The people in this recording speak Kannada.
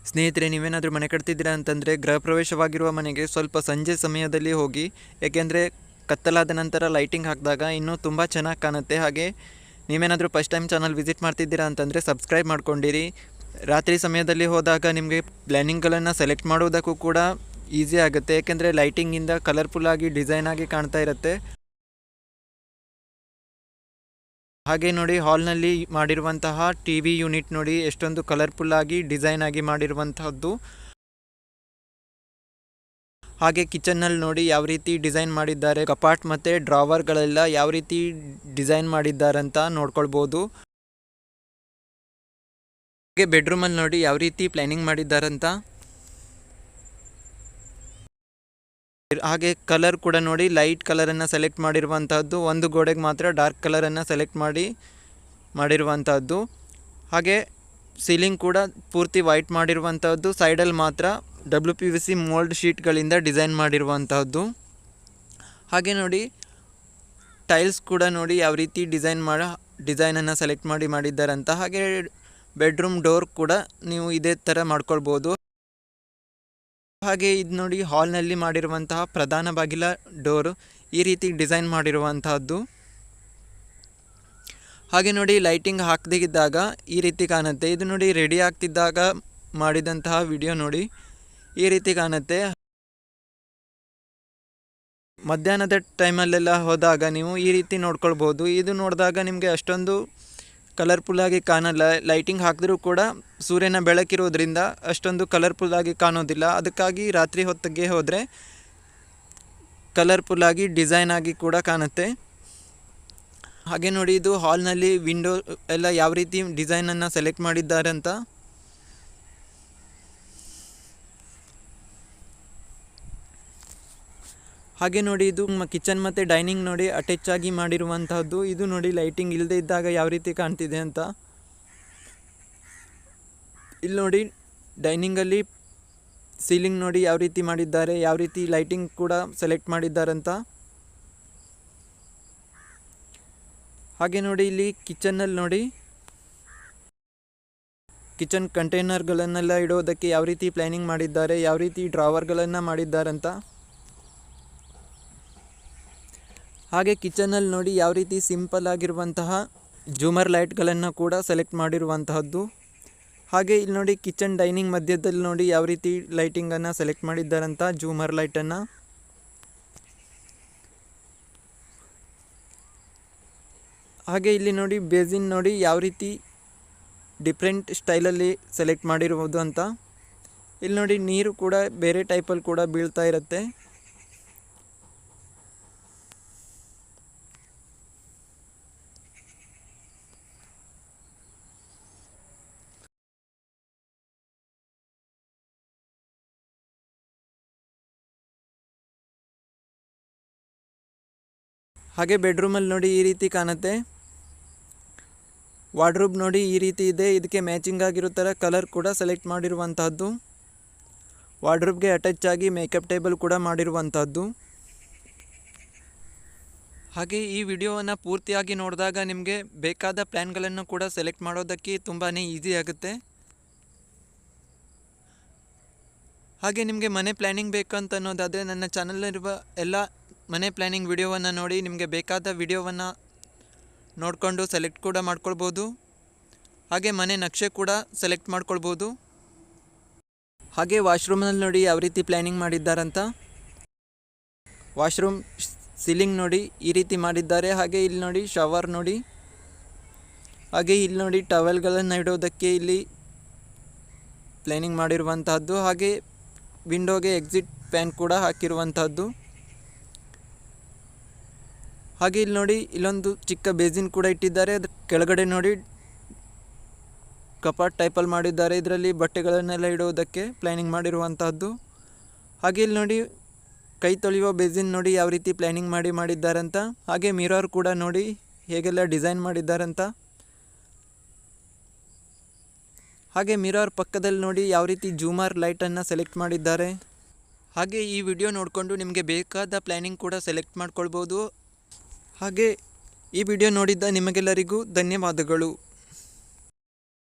ಸ್ನೇಹಿತರೆ, ನೀವೇನಾದರೂ ಮನೆ ಕಟ್ತಿದ್ದೀರಾ ಅಂತಂದರೆ ಗೃಹ ಪ್ರವೇಶವಾಗಿರುವ ಮನೆಗೆ ಸ್ವಲ್ಪ ಸಂಜೆ ಸಮಯದಲ್ಲಿ ಹೋಗಿ, ಏಕೆಂದರೆ ಕತ್ತಲಾದ ನಂತರ ಲೈಟಿಂಗ್ ಹಾಕಿದಾಗ ಇನ್ನೂ ತುಂಬ ಚೆನ್ನಾಗಿ ಕಾಣುತ್ತೆ. ಹಾಗೆ ನೀವೇನಾದರೂ ಫಸ್ಟ್ ಟೈಮ್ ಚಾನಲ್ ವಿಸಿಟ್ ಮಾಡ್ತಿದ್ದೀರಾ ಅಂತಂದರೆ ಸಬ್ಸ್ಕ್ರೈಬ್ ಮಾಡ್ಕೊಂಡಿರಿ. ರಾತ್ರಿ ಸಮಯದಲ್ಲಿ ಹೋದಾಗ ನಿಮಗೆ ಪ್ಲ್ಯಾನಿಂಗ್ಗಳನ್ನು ಸೆಲೆಕ್ಟ್ ಮಾಡೋದಕ್ಕೂ ಕೂಡ ಈಸಿ ಆಗುತ್ತೆ, ಏಕೆಂದರೆ ಲೈಟಿಂಗಿಂದ ಕಲರ್ಫುಲ್ಲಾಗಿ ಡಿಸೈನ್ ಆಗಿ ಕಾಣ್ತಾ ಇರುತ್ತೆ. ಹಾಗೆ ನೋಡಿ, ಹಾಲ್ನಲ್ಲಿ ಮಾಡಿರುವಂತಹ ಟಿವಿ ಯೂನಿಟ್ ನೋಡಿ ಎಷ್ಟೊಂದು ಕಲರ್ಫುಲ್ಲಾಗಿ ಡಿಸೈನ್ ಆಗಿ ಮಾಡಿರುವಂತಹದ್ದು. ಹಾಗೆ ಕಿಚನ್ನಲ್ಲಿ ನೋಡಿ ಯಾವ ರೀತಿ ಡಿಸೈನ್ ಮಾಡಿದ್ದಾರೆ, ಕಪಾಟ್ ಮತ್ತು ಡ್ರಾವರ್ಗಳೆಲ್ಲ ಯಾವ ರೀತಿ ಡಿಸೈನ್ ಮಾಡಿದ್ದಾರೆ ಅಂತ ನೋಡ್ಕೊಳ್ಬೋದು. ಹಾಗೆ ಬೆಡ್ರೂಮಲ್ಲಿ ನೋಡಿ ಯಾವ ರೀತಿ ಪ್ಲ್ಯಾನಿಂಗ್ ಮಾಡಿದ್ದಾರಂತ. ಹಾಗೆ ಕಲರ್ ಕೂಡ ನೋಡಿ, ಲೈಟ್ ಕಲರನ್ನು ಸೆಲೆಕ್ಟ್ ಮಾಡಿರುವಂತಹದ್ದು, ಒಂದು ಗೋಡೆಗೆ ಮಾತ್ರ ಡಾರ್ಕ್ ಕಲರನ್ನು ಸೆಲೆಕ್ಟ್ ಮಾಡಿರುವಂತಹದ್ದು. ಹಾಗೆ ಸೀಲಿಂಗ್ ಕೂಡ ಪೂರ್ತಿ ವೈಟ್ ಮಾಡಿರುವಂತಹದ್ದು, ಸೈಡಲ್ಲಿ ಮಾತ್ರ WPVC ಮೋಲ್ಡ್ ಶೀಟ್ಗಳಿಂದ ಡಿಸೈನ್ ಮಾಡಿರುವಂತಹದ್ದು. ಹಾಗೆ ನೋಡಿ, ಟೈಲ್ಸ್ ಕೂಡ ನೋಡಿ ಯಾವ ರೀತಿ ಡಿಸೈನನ್ನು ಸೆಲೆಕ್ಟ್ ಮಾಡಿದ್ದಾರಂತ. ಹಾಗೆ ಬೆಡ್ರೂಮ್ ಡೋರ್ ಕೂಡ ನೀವು ಇದೇ ಥರ ಮಾಡ್ಕೊಳ್ಬೋದು. ಹಾಗೆ ಇದು ನೋಡಿ, ಹಾಲ್ನಲ್ಲಿ ಮಾಡಿರುವಂತಹ ಪ್ರಧಾನ ಬಾಗಿಲ ಡೋರು ಈ ರೀತಿ ಡಿಸೈನ್ ಮಾಡಿರುವಂತಹದ್ದು. ಹಾಗೆ ನೋಡಿ, ಲೈಟಿಂಗ್ ಹಾಕದಿದ್ದಾಗ ಈ ರೀತಿ ಕಾಣುತ್ತೆ. ಇದು ನೋಡಿ, ರೆಡಿ ಆಗ್ತಿದ್ದಾಗ ಮಾಡಿದಂತಹ ವಿಡಿಯೋ ನೋಡಿ ಈ ರೀತಿ ಕಾಣುತ್ತೆ. ಮಧ್ಯಾಹ್ನದ ಟೈಮಲ್ಲೆಲ್ಲ ಹೋದಾಗ ನೀವು ಈ ರೀತಿ ನೋಡ್ಕೊಳ್ಬೋದು. ಇದು ನೋಡಿದಾಗ ನಿಮಗೆ ಅಷ್ಟೊಂದು ಕಲರ್ಫುಲ್ಲಾಗಿ ಕಾಣಲ್ಲ. ಲೈಟಿಂಗ್ ಹಾಕಿದ್ರೂ ಕೂಡ ಸೂರ್ಯನ ಬೆಳಕಿರೋದ್ರಿಂದ ಅಷ್ಟೊಂದು ಕಲರ್ಫುಲ್ಲಾಗಿ ಕಾಣೋದಿಲ್ಲ. ಅದಕ್ಕಾಗಿ ರಾತ್ರಿ ಹೊತ್ತಿಗೆ ಹೋದರೆ ಕಲರ್ಫುಲ್ಲಾಗಿ ಡಿಸೈನ್ ಆಗಿ ಕೂಡ ಕಾಣುತ್ತೆ. ಹಾಗೆ ನೋಡಿ, ಇದು ಹಾಲ್ನಲ್ಲಿ ವಿಂಡೋ ಎಲ್ಲ ಯಾವ ರೀತಿ ಡಿಸೈನನ್ನು ಸೆಲೆಕ್ಟ್ ಮಾಡಿದ್ದಾರೆ ಅಂತ. ಹಾಗೆ ನೋಡಿ, ಇದು ಕಿಚನ್ ಮತ್ತು ಡೈನಿಂಗ್ ನೋಡಿ ಅಟ್ಯಾಚ್ ಆಗಿ ಮಾಡಿರುವಂತಹದ್ದು. ಇದು ನೋಡಿ, ಲೈಟಿಂಗ್ ಇಲ್ಲದೆ ಇದ್ದಾಗ ಯಾವ ರೀತಿ ಕಾಣ್ತಿದೆ ಅಂತ. ಇಲ್ಲಿ ನೋಡಿ, ಡೈನಿಂಗಲ್ಲಿ ಸೀಲಿಂಗ್ ನೋಡಿ ಯಾವ ರೀತಿ ಮಾಡಿದ್ದಾರೆ, ಯಾವ ರೀತಿ ಲೈಟಿಂಗ್ ಕೂಡ ಸೆಲೆಕ್ಟ್ ಮಾಡಿದ್ದಾರಂತ. ಹಾಗೆ ನೋಡಿ, ಇಲ್ಲಿ ಕಿಚನ್ನಲ್ಲಿ ನೋಡಿ ಕಿಚನ್ ಕಂಟೈನರ್ಗಳನ್ನೆಲ್ಲ ಇಡೋದಕ್ಕೆ ಯಾವ ರೀತಿ ಪ್ಲ್ಯಾನಿಂಗ್ ಮಾಡಿದ್ದಾರೆ, ಯಾವ ರೀತಿ ಡ್ರಾವರ್ಗಳನ್ನು ಮಾಡಿದ್ದಾರಂತ. ಹಾಗೆ ಕಿಚನ್ನಲ್ಲಿ ನೋಡಿ ಯಾವ ರೀತಿ ಸಿಂಪಲ್ ಆಗಿರುವಂತಹ ಜೂಮರ್ ಲೈಟ್ಗಳನ್ನು ಕೂಡ ಸೆಲೆಕ್ಟ್ ಮಾಡಿರುವಂತಹದ್ದು. ಹಾಗೆ ಇಲ್ಲಿ ನೋಡಿ, ಕಿಚನ್ ಡೈನಿಂಗ್ ಮಧ್ಯದಲ್ಲಿ ನೋಡಿ ಯಾವ ರೀತಿ ಲೈಟಿಂಗನ್ನು ಸೆಲೆಕ್ಟ್ ಮಾಡಿದ್ದಾರಂತ, ಜೂಮರ್ ಲೈಟನ್ನು. ಹಾಗೆ ಇಲ್ಲಿ ನೋಡಿ, ಬೇಸಿನ್ ನೋಡಿ ಯಾವ ರೀತಿ ಡಿಫ್ರೆಂಟ್ ಸ್ಟೈಲಲ್ಲಿ ಸೆಲೆಕ್ಟ್ ಮಾಡಿರುವುದು ಅಂತ. ಇಲ್ಲಿ ನೋಡಿ, ನೀರು ಕೂಡ ಬೇರೆ ಟೈಪಲ್ಲಿ ಕೂಡ ಬೀಳ್ತಾ ಇರುತ್ತೆ. ಹಾಗೆ ಬೆಡ್ರೂಮಲ್ಲಿ ನೋಡಿ ಈ ರೀತಿ ಕಾಣುತ್ತೆ. ವಾರ್ಡ್ರೋಬ್ ನೋಡಿ ಈ ರೀತಿ ಇದೆ. ಇದಕ್ಕೆ ಮ್ಯಾಚಿಂಗ್ ಆಗಿರೋ ಥರ ಕಲರ್ ಕೂಡ ಸೆಲೆಕ್ಟ್ ಮಾಡಿರುವಂತಹದ್ದು. ವಾರ್ಡ್ರೋಬ್ಗೆ ಅಟ್ಯಾಚ್ ಆಗಿ ಮೇಕಪ್ ಟೇಬಲ್ ಕೂಡ ಮಾಡಿರುವಂತಹದ್ದು. ಹಾಗೆ ಈ ವಿಡಿಯೋವನ್ನು ಪೂರ್ತಿಯಾಗಿ ನೋಡಿದಾಗ ನಿಮಗೆ ಬೇಕಾದ ಪ್ಲ್ಯಾನ್ಗಳನ್ನು ಕೂಡ ಸೆಲೆಕ್ಟ್ ಮಾಡೋದಕ್ಕೆ ತುಂಬಾ ಈಸಿ ಆಗುತ್ತೆ. ಹಾಗೆ ನಿಮಗೆ ಮನೆ ಪ್ಲ್ಯಾನಿಂಗ್ ಬೇಕಂತ ಅನ್ನೋದಾದರೆ ನನ್ನ ಚಾನಲ್ನಲ್ಲಿರುವ ಎಲ್ಲ ಮನೆ ಪ್ಲ್ಯಾನಿಂಗ್ ವಿಡಿಯೋವನ್ನು ನೋಡಿ ನಿಮಗೆ ಬೇಕಾದ ವಿಡಿಯೋವನ್ನು ನೋಡಿಕೊಂಡು ಸೆಲೆಕ್ಟ್ ಕೂಡ ಮಾಡ್ಕೊಳ್ಬೋದು. ಹಾಗೆ ಮನೆ ನಕ್ಷೆ ಕೂಡ ಸೆಲೆಕ್ಟ್ ಮಾಡ್ಕೊಳ್ಬೋದು. ಹಾಗೆ ವಾಶ್ರೂಮ್ನಲ್ಲಿ ನೋಡಿ ಯಾವ ರೀತಿ ಪ್ಲ್ಯಾನಿಂಗ್ ಮಾಡಿದ್ದಾರಂತ. ವಾಶ್ರೂಮ್ ಸೀಲಿಂಗ್ ನೋಡಿ ಈ ರೀತಿ ಮಾಡಿದ್ದಾರೆ. ಹಾಗೆ ಇಲ್ಲಿ ನೋಡಿ ಶವರ್ ನೋಡಿ. ಹಾಗೆ ಇಲ್ಲಿ ನೋಡಿ ಟವೆಲ್ಗಳನ್ನು ಇಡೋದಕ್ಕೆ ಇಲ್ಲಿ ಪ್ಲ್ಯಾನಿಂಗ್ ಮಾಡಿರುವಂತಹದ್ದು. ಹಾಗೆ ವಿಂಡೋಗೆ ಎಕ್ಸಿಟ್ ಫ್ಯಾನ್ ಕೂಡ ಹಾಕಿರುವಂತಹದ್ದು. ಹಾಗೆ ಇಲ್ಲಿ ನೋಡಿ, ಇಲ್ಲೊಂದು ಚಿಕ್ಕ ಬೇಸಿನ್ ಕೂಡ ಇಟ್ಟಿದ್ದಾರೆ. ಅದ್ರ ಕೆಳಗಡೆ ನೋಡಿ ಕಪಾಟ್ ಟೈಪಲ್ಲಿ ಮಾಡಿದ್ದಾರೆ. ಇದರಲ್ಲಿ ಬಟ್ಟೆಗಳನ್ನೆಲ್ಲ ಇಡೋದಕ್ಕೆ ಪ್ಲ್ಯಾನಿಂಗ್ ಮಾಡಿರುವಂತಹದ್ದು. ಹಾಗೆ ಇಲ್ಲಿ ನೋಡಿ, ಕೈ ತೊಳೆಯುವ ಬೇಸಿನ್ ನೋಡಿ ಯಾವ ರೀತಿ ಪ್ಲ್ಯಾನಿಂಗ್ ಮಾಡಿದ್ದಾರಂತ. ಹಾಗೆ ಮಿರರ್ ಕೂಡ ನೋಡಿ ಹೇಗೆಲ್ಲ ಡಿಸೈನ್ ಮಾಡಿದ್ದಾರಂತ. ಹಾಗೆ ಮಿರರ್ ಪಕ್ಕದಲ್ಲಿ ನೋಡಿ ಯಾವ ರೀತಿ ಜೂಮರ್ ಲೈಟನ್ನು ಸೆಲೆಕ್ಟ್ ಮಾಡಿದ್ದಾರೆ. ಹಾಗೆ ಈ ವಿಡಿಯೋ ನೋಡಿಕೊಂಡು ನಿಮಗೆ ಬೇಕಾದ ಪ್ಲ್ಯಾನಿಂಗ್ ಕೂಡ ಸೆಲೆಕ್ಟ್ ಮಾಡ್ಕೊಳ್ಬೋದು. ಹಾಗೆ ಈ ವಿಡಿಯೋ ನೋಡಿದ್ದ ನಿಮಗೆಲ್ಲರಿಗೂ ಧನ್ಯವಾದಗಳು.